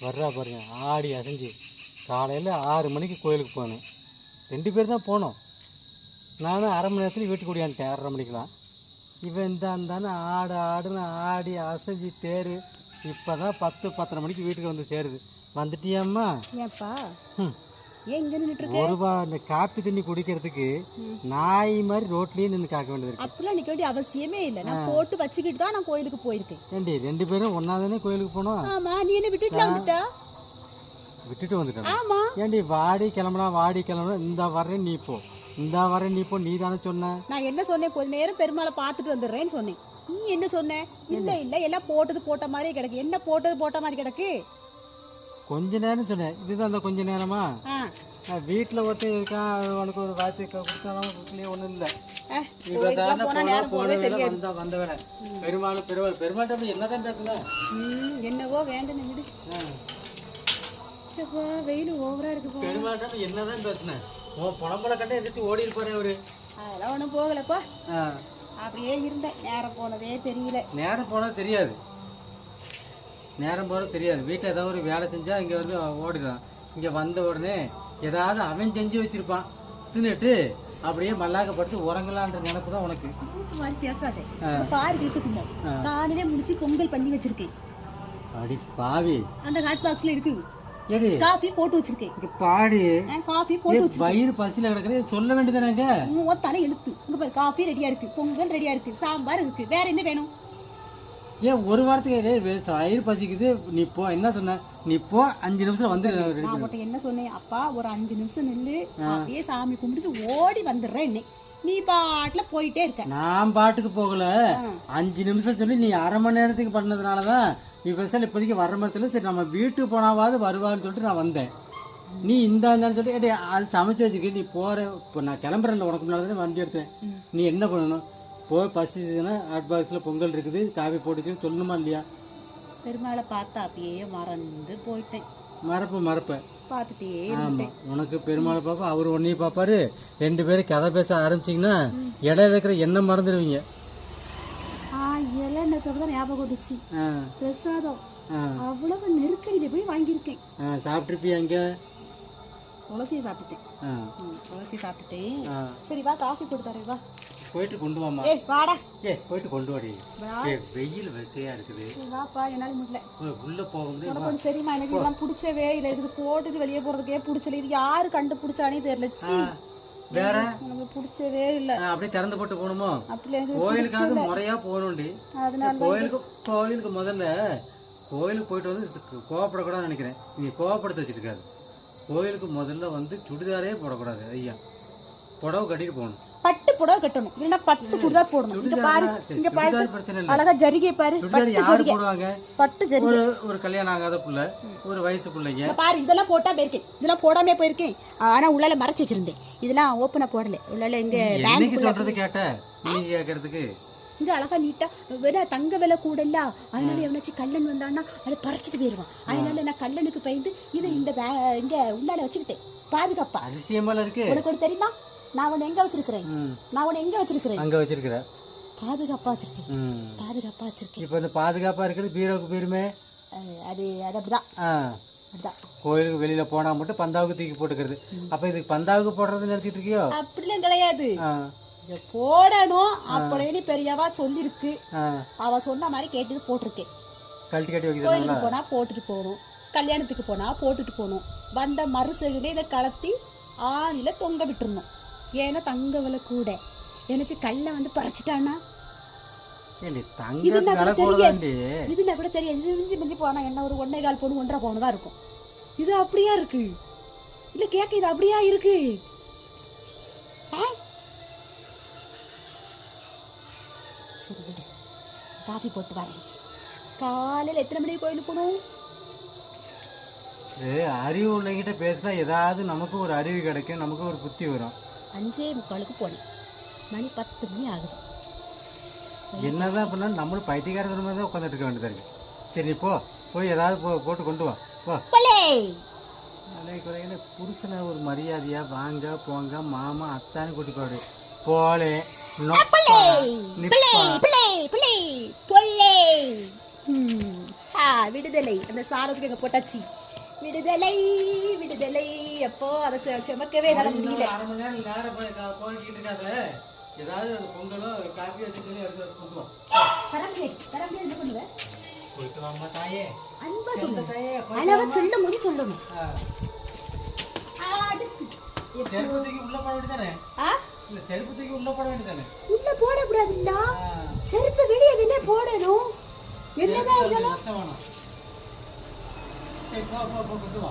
வர்றா பாருங்க, ஆடி அசைஞ்சு. காலையில் 6 மணிக்கு கோயிலுக்கு போனேன். 2 பேர் தான் போனோம். நானும் அரை மணி நேரத்தில் வீட்டுக்கு ஓடியான்ட்டேன் 6:30 மணிக்கெலாம். இவன் இந்தான்னு ஆடுன்னு ஆடி அசைஞ்சு தேர். இப்போ தான் 10-10:30 மணிக்கு வீட்டுக்கு வந்து சேருது. வந்துட்டியாம்மா? ஏப்பா ஏன் இங்கே நின்றுட்டு ஒரு ரூபா இந்த காப்பி தண்ணி குடிக்கிறதுக்கு நாய் மாதிரி ரோட்லேயே நின்று காக்க வேண்டியது. அப்படிலாம் நிற்க வேண்டிய அவசியமே இல்லை. நான் போட்டு வச்சுக்கிட்டு தான் நான் கோயிலுக்கு போயிருக்கேன். ஏண்டி 2 பேரும் ஒன்றா தானே கோயிலுக்கு போனோம்? ஆமாம், நீ என்ன விட்டுட்டு வந்துட்டா? விட்டுட்டு வந்துட்டேன். ஆமாம். ஏண்டி வாடி கிளம்புனா இந்த வரேன் நீ போ, இந்த வரேன் நீ போ, நீ தானே சொன்ன. நான் என்ன சொன்னேன்? கொஞ்ச நேரம் பெருமாளை பார்த்துட்டு வந்துடுறேன்னு சொன்னேன். நீ என்ன சொன்ன? இல்லை எல்லாம் போட்டது போட்ட மாதிரியே கிடக்கு. என்ன போட்டது போட்ட மாதிரி கிடக்கு? கொஞ்ச நேரம் சொன்னேன். இதுதான் அந்த கொஞ்ச நேரமா? வீட்டில் ஒருத்தர் இருக்கான், உனக்கு ஒரு வார்த்தை கொடுத்தாலும் ஒன்றும் இல்லை. வந்த வேலை பெருமாள் என்னதான் பேசுனேன்? என்னவோ வேண்டாம் விடு. வெயில் ஓவரா இருக்கு. பெருமாள் என்னதான் பேசுனேன்? உன் புலம்புல கட்ட எதிர்த்து ஓடி இருப்பாரு அவரு. அதெல்லாம் ஒன்றும் போகலப்பா. அப்படியே இருந்தேன். நேரம் போனதே தெரியல. நேரம் போனது தெரியாது. வீட்டில் ஏதாவது ஒரு வேலை செஞ்சா இங்கே வந்து ஓடிடுறான். இங்கே வந்த உடனே ஏதாவது அவன் செஞ்சு வச்சிருப்பான், தின்னுட்டு அப்படியே மல்லாக்கப்படுத்து உறங்கலான்ற நினைப்பு தான் உனக்கு. பேசாதே. பாரு வீட்டுக்குள்ள காலையிலே முடிச்சு பொங்கல் பண்ணி வச்சிருக்கேன். அடி பாவி, அந்த ஹாட் பாக்ஸ்ல இருக்கு. ஏடி காஃபி போட்டு வச்சிருக்கேன். இங்க பாடி காஃபி போட்டு வச்சிருக்கேன். வயிறு பசியில கிடக்குறது சொல்ல வேண்டியதானங்க. உன் தலை எழுத்து. இங்க பாரு, காஃபி ரெடியா இருக்கு, பொங்கல் ரெடியா இருக்கு, சாம்பார் இருக்கு. வேற என்ன வேணும்? ஏன் ஒரு வாரத்துக்கு வயிறு பசிக்குது, நீ போ. என்ன சொன்ன? நீ போ, 5 நிமிஷம் வந்து. நான் மட்டும் என்ன சொன்னேன்? அப்பா ஒரு 5 நிமிஷம் நில்லு, அப்படியே சாமி கும்பிட்டு ஓடி வந்துடுறேன். நீ பாட்டுல போயிட்டே இருக்க. நான் பாட்டுக்கு போகல. 5 நிமிஷம் சொல்லி நீ அரை மணி நேரத்துக்கு பண்ணதுனாலதான் நீ பெருசாக இப்போதைக்கு வர மரத்துல சரி நம்ம வீட்டுக்கு போனாவது வருவான்னு சொல்லிட்டு நான் வந்தேன். நீ இருந்தான்னு சொல்லிட்டு அது சமைச்சு வச்சுக்க. நீ போற இப்போ நான் கிளம்புறேன்ல, உனக்கு முன்னாடி தானே வண்டி எடுத்தேன். நீ என்ன பண்ணணும்? போய் பசிச்சுன்னா ஹாட் பாக்ஸில் பொங்கல் இருக்குது, காஃபி போட்டுச்சுன்னு சொல்லணுமா இல்லையா? பெருமாளை பார்த்தா அப்படியே மறந்து போயிட்டேன். மறப்பேன் பார்த்துட்டே. ஆமாம், உனக்கு பெருமாளை பார்ப்பா, அவர் ஒன்றையும் பார்ப்பாரு. 2 பேரும் கதை பேச ஆரம்பிச்சிங்கன்னா இடையில இருக்கிற எண்ணெய் மறந்துடுவீங்க. ஞாபகம் வந்துச்சு. பிரசாதம் அவ்வளவு நெருக்கடியில போய் வாங்கியிருக்கேன். சாப்பிட்டுருப்பியா? அங்க துளசியை சாப்பிட்டுட்டேன். துளசி சாப்பிட்டுட்டேன். சரி வா, காஃபி போட்டு தரேன். வா போயிட்டு கொண்டு வாமா. வாடா. போயிட்டு கொண்டு வாடி. வெயில் வெக்கையா இருக்குது. வாப்பா, என்னால முடியல. உள்ள போக முடியும். உனக்கு தெரியுமா, எனக்கு இதெல்லாம் பிடிச்சவே இல்லை. இருக்குது போட்டுட்டு வெளியே போறதுக்கே பிடிச்சல. இது யாரு கண்டுபிடிச்சானே தெரியல. வேற எனக்கு பிடிச்சவே இல்லை. அப்படியே திறந்து போட்டு போகணுமோ? அப்படி கோயிலுக்காக முறையா போகணும்டி. அதனால கோயிலுக்கு முதல்ல கோயிலுக்கு போயிட்டு வந்து கோவப்படக்கூடாதுன்னு நினைக்கிறேன். நீ கோவப்படுத்த வச்சுருக்காரு. கோயிலுக்கு முதல்ல வந்து சுடிதாரே போடக்கூடாது. ஐயா, புடவை கட்டிட்டு போகணும். பட்டு புடவை கட்டணும், இல்லைன்னா பட்டு சுடிதார் போடணும். இங்க பாரு, இங்க பாரு, அழகா ஜரிகை பாரு. யாரு போடுவாங்க? பட்டு ஜரிகை. ஒரு கல்யாணம் ஆகாத புள்ள, ஒரு வயசு பிள்ளைங்க பாரு. இதெல்லாம் போட்டா போயிருக்கேன், இதெல்லாம் போடாமே போயிருக்கேன். ஆனா உள்ளால மறைச்சு வச்சிருந்தேன். இதெல்லாம் ஓப்பனா போடல. உள்ளால இங்க பேங்க் சொல்றது கேட்ட நீ கேட்கறதுக்கு இங்க அழகா நீட்டா. வேணா தங்க விலை கூட இல்ல, அதனால எவனாச்சும் கல்லன் வந்தான்னா அதை பறிச்சுட்டு போயிருவான். அதனால நான் கல்லனுக்கு பயந்து இதை இந்த இங்க உள்ளால வச்சுக்கிட்டேன், பாதுகாப்பா. அதிசயமா இருக்கு. உனக்கு ஒன்று தெரியுமா? நான் உன்னை எங்க வச்சிருக்கிறேன்? அங்க வச்சிருக்கிறேன். பாதுகாப்பா வச்சிருக்கேன். இப்ப இந்த பாதுகாப்பா இருக்குது பீரோக்கு பேருமே. அது அப்படிதான். அப்படிதான். கோயிலுக்கு வெளியில போனா மட்டும் பந்தாவுக்கு தூக்கி போட்டுக்கிறது. அப்ப இதுக்கு பந்தாவுக்கு போடுறதுன்னு நினைச்சிட்டு இருக்கியோ? அப்படிலாம் கிடையாது. இத போடணும் அப்படின்னு பெரியவா சொல்லிருக்கு. அவ சொன்ன மாதிரி கேட்டு போட்டிருக்கேன். கழட்டி கட்டி வைக்க. கோயிலுக்கு போனா போட்டுட்டு போகணும், கல்யாணத்துக்கு போனா போட்டுட்டு போகணும். வந்த மறுசகுனே இதை கலத்தி ஆணில தொங்க விட்டுருணும். ஏன்னா தங்க விலை கூட. எனக்கு கல்ல வந்து பறிச்சுட்டானா இதுனா கூட தெரியாது. இது மிஞ்சி மிஞ்சி போனா என்ன ஒரு 1.25 பவுன் 1.5 பவுன் தான் இருக்கும். இது அப்படியா இருக்கு? இல்ல கேட்க இது அப்படியா இருக்கு? சரி விடு, காஃபி போட்டு வரேன். காலையில் எத்தனை மணிக்கு கோயிலுக்கு போகணும்? அறிவு உள்ளவங்கிட்ட பேசினா ஏதாவது நமக்கு ஒரு அறிவு கிடைக்கும், நமக்கு ஒரு புத்தி வரும். 5:45 போனேன். மணி 10 மணி ஆகுது. என்னதான் பண்ணாலும் நம்மளும் பைத்தியக்காரத்தனமா தான் உட்காந்துட்டு இருக்க வேண்டியதா இருக்கு. சரி நீ போய் ஏதாவது போட்டு கொண்டு வா. புருஷனை ஒரு மரியாதையா வாங்க போங்க மாமா அத்தானு கூட்டி போடு. போலே விடுதலை அந்த சாரத்துக்கு எங்க போட்டாச்சு. விடுதலை விடுதலை எப்போ அதை சுமக்கவே என்னால முடியல. அரை மணி நேரம் போய்கிட்டு இருக்காத. ஏதாவது ஒரு பொங்கலோ காஃபி வச்சுட்டு எடுத்து கொடுத்துருவோம். என்ன பண்ணுவேன்? போயிட்டு வாமா தாயே. அன்பா சொல்லு தாயே. அளவா சொல்லும் போது சொல்லணும். செருப்பு தூக்கி உள்ள போட வேண்டியதானே? இல்ல செருப்பு தூக்கி உள்ள போட வேண்டியதானே? உள்ள போடக்கூடாதுல்ல, செருப்பு வெளியே தானே போடணும். என்னதான் இருந்தாலும் சரி போ கொண்டு வா.